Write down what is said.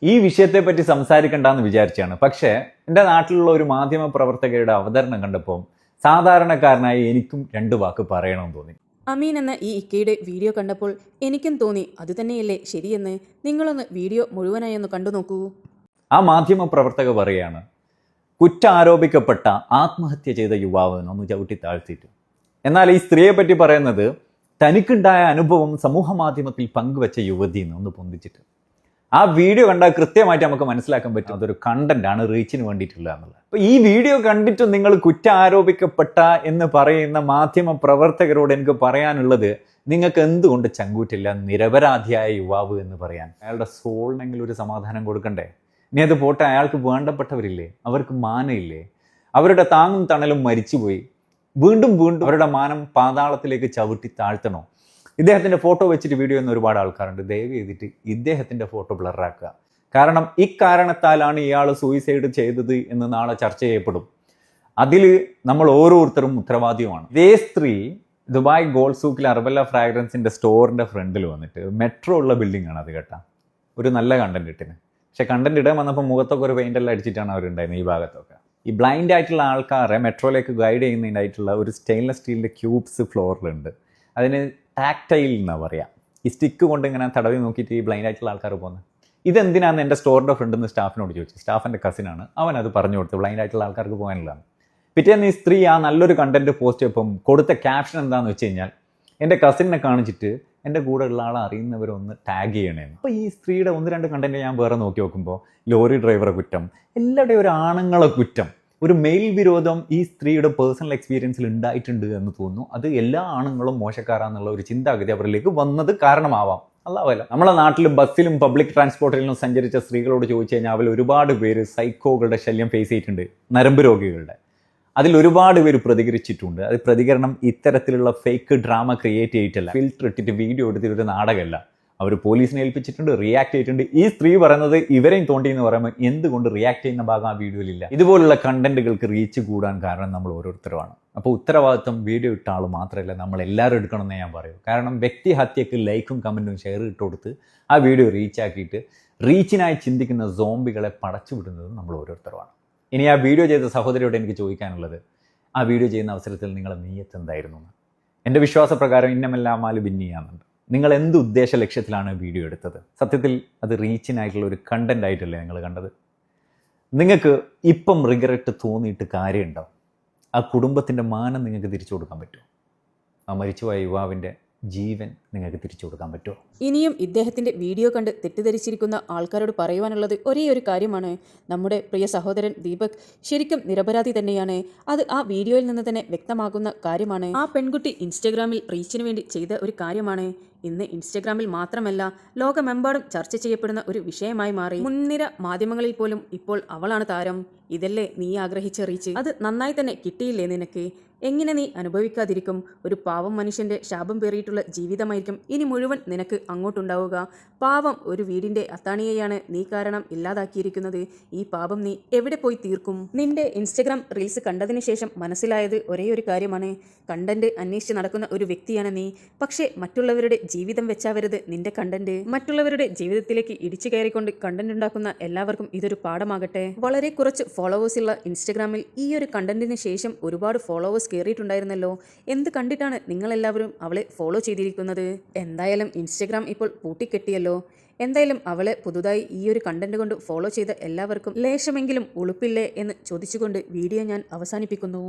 ഈ വിഷയത്തെപ്പറ്റി സംസാരിക്കണ്ടെന്ന് വിചാരിച്ചാണ്. പക്ഷേ എൻ്റെ നാട്ടിലുള്ള ഒരു മാധ്യമ പ്രവർത്തകരുടെ അവതരണം കണ്ടപ്പോൾ സാധാരണക്കാരനായി എനിക്കും രണ്ട് വാക്ക് പറയണമെന്ന് തോന്നി. അമീൻ എന്ന ഈ ഇക്കയുടെ വീഡിയോ കണ്ടപ്പോൾ എനിക്കും തോന്നി അതുതന്നെയല്ലേ ശരിയെന്ന്. നിങ്ങളൊന്ന് വീഡിയോ മുഴുവനായി ഒന്ന് കണ്ടു നോക്കൂ. ആ മാധ്യമ പ്രവർത്തക പറയാണ്, കുറ്റാരോപിക്കപ്പെട്ട ആത്മഹത്യ ചെയ്ത യുവാവ് ഒന്ന് ചവിട്ടി താഴ്ത്തിയിട്ടു. എന്നാൽ ഈ സ്ത്രീയെ പറ്റി പറയുന്നത് തനിക്കുണ്ടായ അനുഭവം സമൂഹ മാധ്യമത്തിൽ പങ്കുവെച്ച യുവതി ഒന്ന് പൊന്തിച്ചിട്ട്. ആ വീഡിയോ കണ്ടാൽ കൃത്യമായിട്ട് നമുക്ക് മനസ്സിലാക്കാൻ പറ്റും അതൊരു കണ്ടന്റാണ്, റീച്ചിന് വേണ്ടിയിട്ടുള്ള എന്നുള്ളത്. അപ്പോൾ ഈ വീഡിയോ കണ്ടിട്ട് നിങ്ങൾ കുറ്റാരോപിക്കപ്പെട്ട എന്ന് പറയുന്ന മാധ്യമ പ്രവർത്തകരോട് എനിക്ക് പറയാനുള്ളത്, നിങ്ങൾക്ക് എന്തുകൊണ്ട് ചങ്കൂറ്റില്ല നിരപരാധിയായ യുവാവ് എന്ന് പറയാൻ? അയാളുടെ സോളിനെങ്കിലും ഒരു സമാധാനം കൊടുക്കണ്ടേ? ഇനി അത് പോട്ടെ, അയാൾക്ക് വേണ്ടപ്പെട്ടവരില്ലേ, അവർക്ക് മാനമില്ലേ? അവരുടെ താങ്ങും തണലും മരിച്ചുപോയി, വീണ്ടും വീണ്ടും അവരുടെ മാനം പാതാളത്തിലേക്ക് ചവിട്ടി താഴ്ത്തണോ? ഇദ്ദേഹത്തിൻ്റെ ഫോട്ടോ വെച്ചിട്ട് വീഡിയോ ചെയ്യുന്ന ഒരുപാട് ആൾക്കാരുണ്ട്. ദയവ് ചെയ്തിട്ട് ഇദ്ദേഹത്തിൻ്റെ ഫോട്ടോ ബ്ലറാക്കുക. കാരണം ഇക്കാരണത്താലാണ് ഇയാൾ സൂയിസൈഡ് ചെയ്തത് എന്ന് നാളെ ചർച്ച ചെയ്യപ്പെടും. അതിൽ നമ്മൾ ഓരോരുത്തരും ഉത്തരവാദിയുമാണ്. ഇതേ സ്ത്രീ ദുബായ് ഗോൾഡ് സൂക്കിൽ അർബല്ല ഫ്രാഗ്രൻസിൻ്റെ സ്റ്റോറിൻ്റെ ഫ്രണ്ടിൽ വന്നിട്ട്, മെട്രോ ഉള്ള ബിൽഡിംഗ് ആണ് അത് കേട്ടാ, ഒരു നല്ല കണ്ടന്റ് ഇട്ടിന്. പക്ഷെ കണ്ടന്റ് ഇടാൻ വന്നപ്പോൾ മുഖത്തൊക്കെ ഒരു പെയിൻ്റെല്ലാം അടിച്ചിട്ടാണ് അവരുണ്ടായിരുന്നത്. ഈ ഭാഗത്തൊക്കെ ഈ ബ്ലൈൻഡ് ആയിട്ടുള്ള ആൾക്കാരെ മെട്രോയിലേക്ക് ഗൈഡ് ചെയ്യുന്നതിനായിട്ടുള്ള ഒരു സ്റ്റെയിൻലെസ് സ്റ്റീലിൻ്റെ ക്യൂബ്സ് ഫ്ലോറിലുണ്ട്. അതിന് ടാക്ടൈൽ എന്നാണ് പറയുക. ഈ സ്റ്റിക്ക് കൊണ്ട് ഇങ്ങനെ തടവി നോക്കിയിട്ട് ഈ ബ്ലൈൻഡ് ആയിട്ടുള്ള ആൾക്കാർ പോകുന്നത്. ഇതെന്തിനാണെന്ന് എൻ്റെ സ്റ്റോറിൻ്റെ ഫ്രണ്ടിൽ നിന്ന് സ്റ്റാഫിനോട് ചോദിച്ചു. സ്റ്റാഫിൻ്റെ കസിനാണ്, അവൻ അത് പറഞ്ഞു കൊടുത്തു, ബ്ലൈൻഡ് ആയിട്ടുള്ള ആൾക്കാർക്ക് പോകാനുള്ളതാണ്. പിറ്റേന്ന് ഈ സ്ത്രീ ആ നല്ലൊരു കണ്ടന്റ് പോസ്റ്റ് ചെയ്യപ്പം കൊടുത്ത ക്യാപ്ഷൻ എന്താണെന്ന് വെച്ച് കഴിഞ്ഞാൽ, എൻ്റെ കസിനെ കാണിച്ചിട്ട് എൻ്റെ കൂടെ ഉള്ള ആളെ അറിയുന്നവരൊന്ന് ടാഗ് ചെയ്യണേന്ന്. അപ്പോൾ ഈ സ്ത്രീയുടെ ഒന്ന് രണ്ട് കണ്ടന്റ് ഞാൻ വേറെ നോക്കി നോക്കുമ്പോൾ ലോറി ഡ്രൈവറെ കുറ്റം, എല്ലാവരുടെയും ഒരു ആണുങ്ങളെ കുറ്റം, ഒരു മെയിൽ വിരോധം ഈ സ്ത്രീയുടെ പേഴ്സണൽ എക്സ്പീരിയൻസിൽ ഉണ്ടായിട്ടുണ്ട് എന്ന് തോന്നുന്നു. അത് എല്ലാ ആണുങ്ങളും മോശക്കാരാന്നുള്ള ഒരു ചിന്താഗതി അവരിലേക്ക് വന്നത് കാരണമാവാം. അല്ലാവല്ല, നമ്മളെ നാട്ടിൽ ബസ്സിലും പബ്ലിക് ട്രാൻസ്പോർട്ടിലും സഞ്ചരിച്ച സ്ത്രീകളോട് ചോദിച്ചു കഴിഞ്ഞാൽ അവരിൽ ഒരുപാട് പേര് സൈക്കോകളുടെ ശല്യം ഫേസ് ചെയ്തിട്ടുണ്ട്, നരമ്പ് രോഗികളുടെ. അതിൽ ഒരുപാട് പേര് പ്രതികരിച്ചിട്ടുണ്ട്. അത് പ്രതികരണം ഇത്തരത്തിലുള്ള ഫേക്ക് ഡ്രാമ ക്രിയേറ്റ് ചെയ്തിട്ടല്ല, ഫിൽറ്റർ ഇട്ടിട്ട് വീഡിയോ എടുത്തിട്ടൊരു നാടകമല്ല. അവർ പോലീസിനെ ഏൽപ്പിച്ചിട്ടുണ്ട്, റിയാക്ട് ചെയ്തിട്ടുണ്ട്. ഈ സ്ത്രീ പറയുന്നത് ഇവരെയും തോണ്ടി എന്ന് പറയുമ്പോൾ എന്തുകൊണ്ട് റിയാക്ട് ചെയ്യുന്ന ഭാഗം ആ വീഡിയോയിലില്ല? ഇതുപോലുള്ള കണ്ടന്റുകൾക്ക് റീച്ച് കൂടാൻ കാരണം നമ്മൾ ഓരോരുത്തരുമാണ്. അപ്പോൾ ഉത്തരവാദിത്വം വീഡിയോ ഇട്ട ആൾ മാത്രമല്ല, നമ്മൾ എല്ലാവരും എടുക്കണമെന്നേ ഞാൻ പറയൂ. കാരണം വ്യക്തിഹത്യക്ക് ലൈക്കും കമൻറ്റും ഷെയർ ഇട്ട് കൊടുത്ത് ആ വീഡിയോ റീച്ചാക്കിയിട്ട് റീച്ചിനായി ചിന്തിക്കുന്ന സോംബികളെ പടച്ചു വിടുന്നത് നമ്മൾ ഓരോരുത്തരുമാണ്. ഇനി ആ വീഡിയോ ചെയ്ത സഹോദരിയോട് എനിക്ക് ചോദിക്കാനുള്ളത്, ആ വീഡിയോ ചെയ്യുന്ന അവസരത്തിൽ നിങ്ങളുടെ നീയത്ത് എന്തായിരുന്നു? എൻ്റെ വിശ്വാസപ്രകാരം ഇന്നമെല്ലാമാല് ഭിന്നിയാണെന്നുണ്ട്. നിങ്ങൾ എന്ത് ഉദ്ദേശ ലക്ഷ്യത്തിലാണ് വീഡിയോ എടുത്തത്? സത്യത്തിൽ അത് റീച്ചിനായിട്ടുള്ള ഒരു കണ്ടന്റ് ആയിട്ടല്ലേ നിങ്ങൾ കണ്ടത്? നിങ്ങൾക്ക് ഇപ്പം റിഗ്രറ്റ് തോന്നിയിട്ട് കാര്യമുണ്ടോ? ആ കുടുംബത്തിൻ്റെ മാനം നിങ്ങൾക്ക് തിരിച്ചു കൊടുക്കാൻ പറ്റുമോ? ആ മരിച്ചുപോയ യുവാവിൻ്റെ ജീവൻ നിങ്ങൾക്ക് തിരിച്ചു കൊടുക്കാൻ പറ്റുമോ? ഇനിയും ഇദ്ദേഹത്തിൻ്റെ വീഡിയോ കണ്ട് തെറ്റിദ്ധരിച്ചിരിക്കുന്ന ആൾക്കാരോട് പറയുവാനുള്ളത് ഒരേ ഒരു കാര്യമാണ്. നമ്മുടെ പ്രിയ സഹോദരൻ ദീപക് ശരിക്കും നിരപരാധി തന്നെയാണ്. അത് ആ വീഡിയോയിൽ നിന്ന് തന്നെ വ്യക്തമാകുന്ന കാര്യമാണ്. ആ പെൺകുട്ടി ഇൻസ്റ്റഗ്രാമിൽ റീച്ചിന് വേണ്ടി ചെയ്ത ഒരു കാര്യമാണ്. ഇന്ന് ഇൻസ്റ്റഗ്രാമിൽ മാത്രമല്ല, ലോകമെമ്പാടും ചർച്ച ചെയ്യപ്പെടുന്ന ഒരു വിഷയമായി മാറി. മുൻനിര മാധ്യമങ്ങളിൽ പോലും ഇപ്പോൾ അവളാണ് താരം. ഇതല്ലേ നീ ആഗ്രഹിച്ച റീച്ച്? അത് നന്നായി തന്നെ കിട്ടിയില്ലേ നിനക്ക്? എങ്ങനെ നീ അനുഭവിക്കാതിരിക്കും? ഒരു പാവം മനുഷ്യൻ്റെ ശാപം പേറിയിട്ടുള്ള ജീവിതമായിരിക്കും ഇനി മുഴുവൻ നിനക്ക് അങ്ങോട്ടുണ്ടാവുക. പാവം ഒരു വീടിൻ്റെ അത്താണിയെയാണ് നീ കാരണം ഇല്ലാതാക്കിയിരിക്കുന്നത്. ഈ പാപം നീ എവിടെ പോയി തീർക്കും? നിന്റെ ഇൻസ്റ്റഗ്രാം റീൽസ് കണ്ടതിന് ശേഷം മനസ്സിലായത് ഒരേ ഒരു കാര്യമാണ്. കണ്ടന്റ് അന്വേഷിച്ച് നടക്കുന്ന ഒരു വ്യക്തിയാണ് നീ. പക്ഷേ മറ്റുള്ളവരുടെ ജീവിതം വെച്ചാവരുത് നിന്റെ കണ്ടന്റ്. മറ്റുള്ളവരുടെ ജീവിതത്തിലേക്ക് ഇടിച്ചു കയറിക്കൊണ്ട് കണ്ടന്റ് ഉണ്ടാക്കുന്ന എല്ലാവർക്കും ഇതൊരു പാഠമാകട്ടെ. വളരെ കുറച്ച് ഫോളോവേഴ്സുള്ള ഇൻസ്റ്റഗ്രാമിൽ ഈ ഒരു കണ്ടന്റിന് ശേഷം ഒരുപാട് ഫോളോവേഴ്സ് കയറിയിട്ടുണ്ടായിരുന്നല്ലോ. എന്ത് കണ്ടിട്ടാണ് നിങ്ങളെല്ലാവരും അവളെ ഫോളോ ചെയ്തിരിക്കുന്നത്? എന്തായാലും ഇൻസ്റ്റഗ്രാം ഇപ്പോൾ പൂട്ടിക്കെട്ടിയല്ലോ. എന്തായാലും അവളെ പുതുതായി ഈ ഒരു കണ്ടന്റ് കൊണ്ട് ഫോളോ ചെയ്ത എല്ലാവർക്കും ലേശമെങ്കിലും ഉളുപ്പില്ലേ എന്ന് ചോദിച്ചുകൊണ്ട് വീഡിയോ ഞാൻ അവസാനിപ്പിക്കുന്നു.